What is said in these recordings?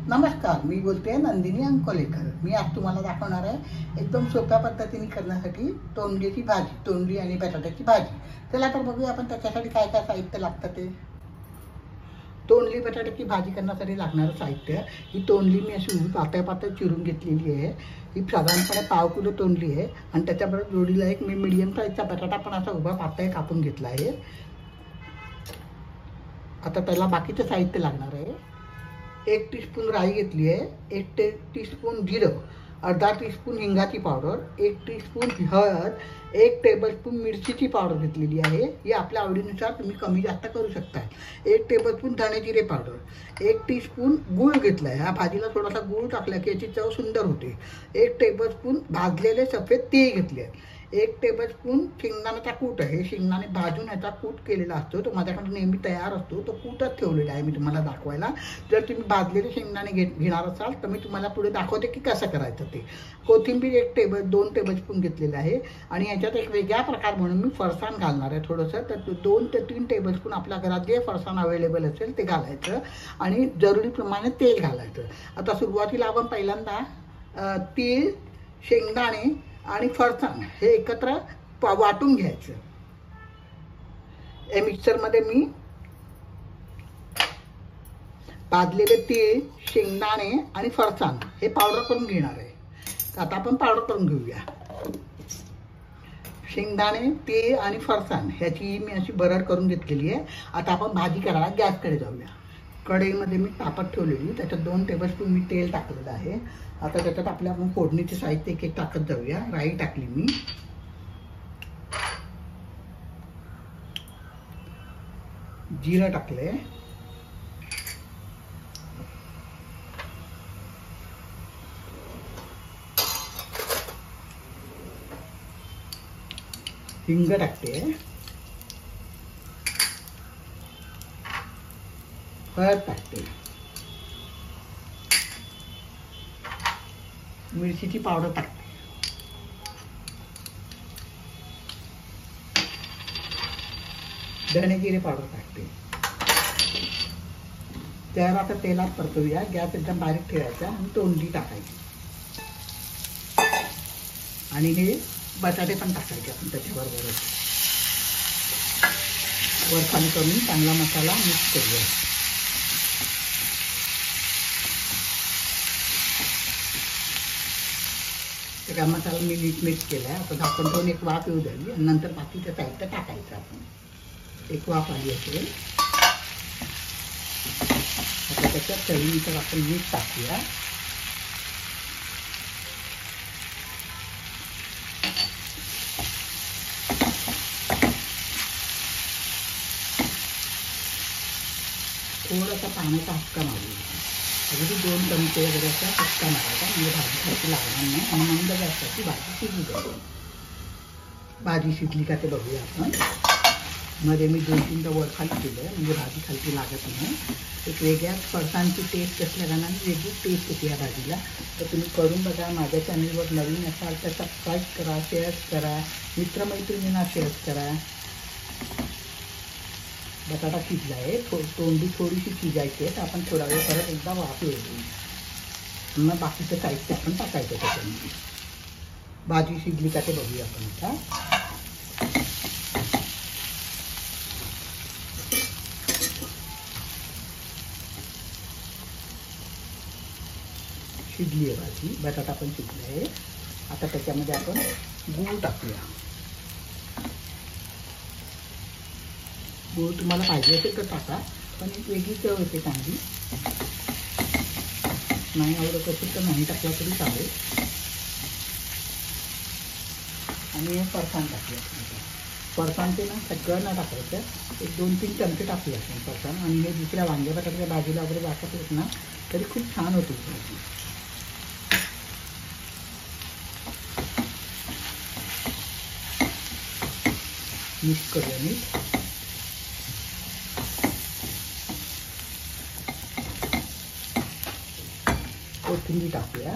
नमस्कार, मी बोलते नंदिनी अंकोलेकर। मी आज तुम्हाला दाखवणार आहे एकदम सोप्या पद्धतीने करण्यासाठी तोंडलीची भाजी, तोंडली आणि बटाट्याची भाजी। चला तर बघूया आपण त्याच्यासाठी काय काय साहित्य लागतं ते। तोंडली बटाट्याची भाजी करण्यासाठी लागणारं साहित्य, ही तोंडली मी अशी उभी पातळ पातळ चिरून घेतलेली आहे। ही साधारणपणे 1/2 किलो तोंडली आहे आणि त्याच्याबरोबर जोडीला एक मी मीडियम साईजचा बटाटा पण असा उभा पातळ कापून घेतला आहे। आता त्याला बाकीचं साहित्य लागणार आहे। 1 टीस्पून राई घेतली आहे, 1 टीस्पून जिरं, अर्धा टीस्पून हिंगाची पावडर, 1 टीस्पून हळद, 1 टेबलस्पून मिरचीची पावडर घेतलेली आहे। ही आपल्या आवडीनुसार तुम्ही कमी जास्त करू शकता। 1 टेबलस्पून धणे जिरे पावडर, 1 टीस्पून गूळ घेतला आहे। ह्या भाजीला थोडासा गूळ टाकला की याची चव सुंदर होते। 1 टेबलस्पून भाजलेले सफेद तीळ घेतले आहे। 1 टेबलस्पून शेंगदाण्याचा कूट आहे। हे शेंगदाणे भाजून याचा कूट केलेला असतो, तो माझ्याकडे नेहमी तयार असतो, तो कूटच ठेवलेला आहे मी तुम्हाला दाखवायला। जर तुम्ही भाजलेले शेंगदाणे घेणार असाल तर मी तुम्हाला पुढे दाखवते की कसं करायचं ते। कोथिंबीर 2 टेबलस्पून घेतलेलं आहे आणि याच्यात एक वेगळा प्रकार म्हणून मी फरसाण घालणार आहे थोडंसं। तर 2 ते 3 टेबलस्पून आपल्या घरात जे फरसाण अवेलेबल असेल ते घालायचं आणि जरुरीप्रमाणे तेल घालायचं। आता सुरुवातीला आपण पहिल्यांदा तीळ, शेंगदाणे आणि फरसाण हे एकत्र वाटून घ्यायचं। या मिक्सरमध्ये मी भाजलेले तीळ, शेंगदाणे आणि फरसाण हे पावडर करून घेणार आहे। तर आता आपण पावडर करून घेऊया। शेंगदाणे, तीळ आणि फरसाण ह्याची मी अशी भरड करून घेतलेली आहे। आता आपण भाजी करायला गॅसकडे जाऊया। कढईमध्ये मी तापत ठेवलेली, त्याच्यात 2 टेबलस्पून मी तेल टाकलेलं आहे। आता त्याच्यात आपल्या आपण फोडणीचे साहित्य एक टाकत जाऊया। राई टाकली मी, जिरं टाकले, हिंग टाकते, हळद टाकते, मिरचीची पावडर टाकते, धणे जिरे पावडर टाकते। त्याला आता तेलात परतूया। गॅस एकदम बारीक ठेवायचा आणि तोंडली टाकायची आणि हे बटाटे पण टाकायचे आपण त्याच्याबरोबरच। वरखाली करून चांगला मसाला मिक्स करूया। सगळा मसाला मी मिक्स केला आहे। आता झाकण ठेवून एक वाफ येऊ द्यावी आणि नंतर बाकीचं साहित्य टाकायचं आपण। एक वाफ आली असेल आता त्याच्यात चवीनुसार आपण मीठ टाकूया। थोडासा पाण्याचा हक्का मारूया, अगदी 2 चमचे वगैरे असा हक्का मारायचा, म्हणजे भाजी खायची लागणार नाही आणि मंद गॅसवरती भाजी शिजली जाईल। भाजी शिजली का ते बघूया आपण। मध्ये मी 2-3दा वर खाली केलं आहे, म्हणजे भाजी खालची लागत नाही। एक वेगळ्याच फरसाणची टेस्ट असल्या कारणाने वेगळी टेस्ट येते या भाजीला। तर तुम्ही करून बघा। माझ्या चॅनलवर नवीन असाल तर सबस्क्राईब करा, शेअर करा, मित्रमैत्रिणींना शेअर करा। बटाटा शिजला आहे, तोंडली थोडीशी शिजायची आहे, तर आपण थोडा वेळ परत एकदा वाफ येऊ देऊ। मग बाकीचं साहित्य आपण टाकायचं त्याच्यामध्ये। भाजी शिजली का ते बघूया आपण आता। शिजली आहे भाजी, बटाटा पण शिजला आहे। आता त्याच्यामध्ये आपण गूळ टाकूया। गूळ तुम्हाला पाहिजे असेल तर टाका, पण एक वेगळी चव येते चांगली। नाही आवडत असेल तर नाही टाकला तरी चालेल। आणि हे फरसाण टाकूया। फरसाण ते ना सगळं ना टाकायचं, एक 2-3 चमचे टाकूया आपण फरसाण। आणि हे दुसऱ्या वांग्या बटाट्याच्या भाजीला वगैरे वाटत ना तरी खूप छान होती भाजी। मिक्स करूया मीठ, कोथिंबीर टाकूया,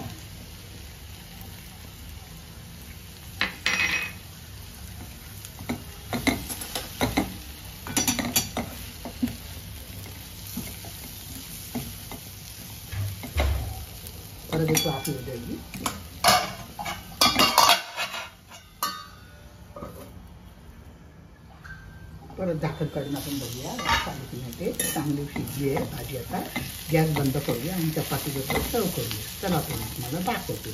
परत एक वाफ येऊ द्यायची. परत झाकण काढून आपण बघूया चालू नाही ते चांगली शिजली आहे भाजी. आता गॅस बंद करूया आणि चपाती बरोबर सर्व करूया. चला आपण मला दाखवतो.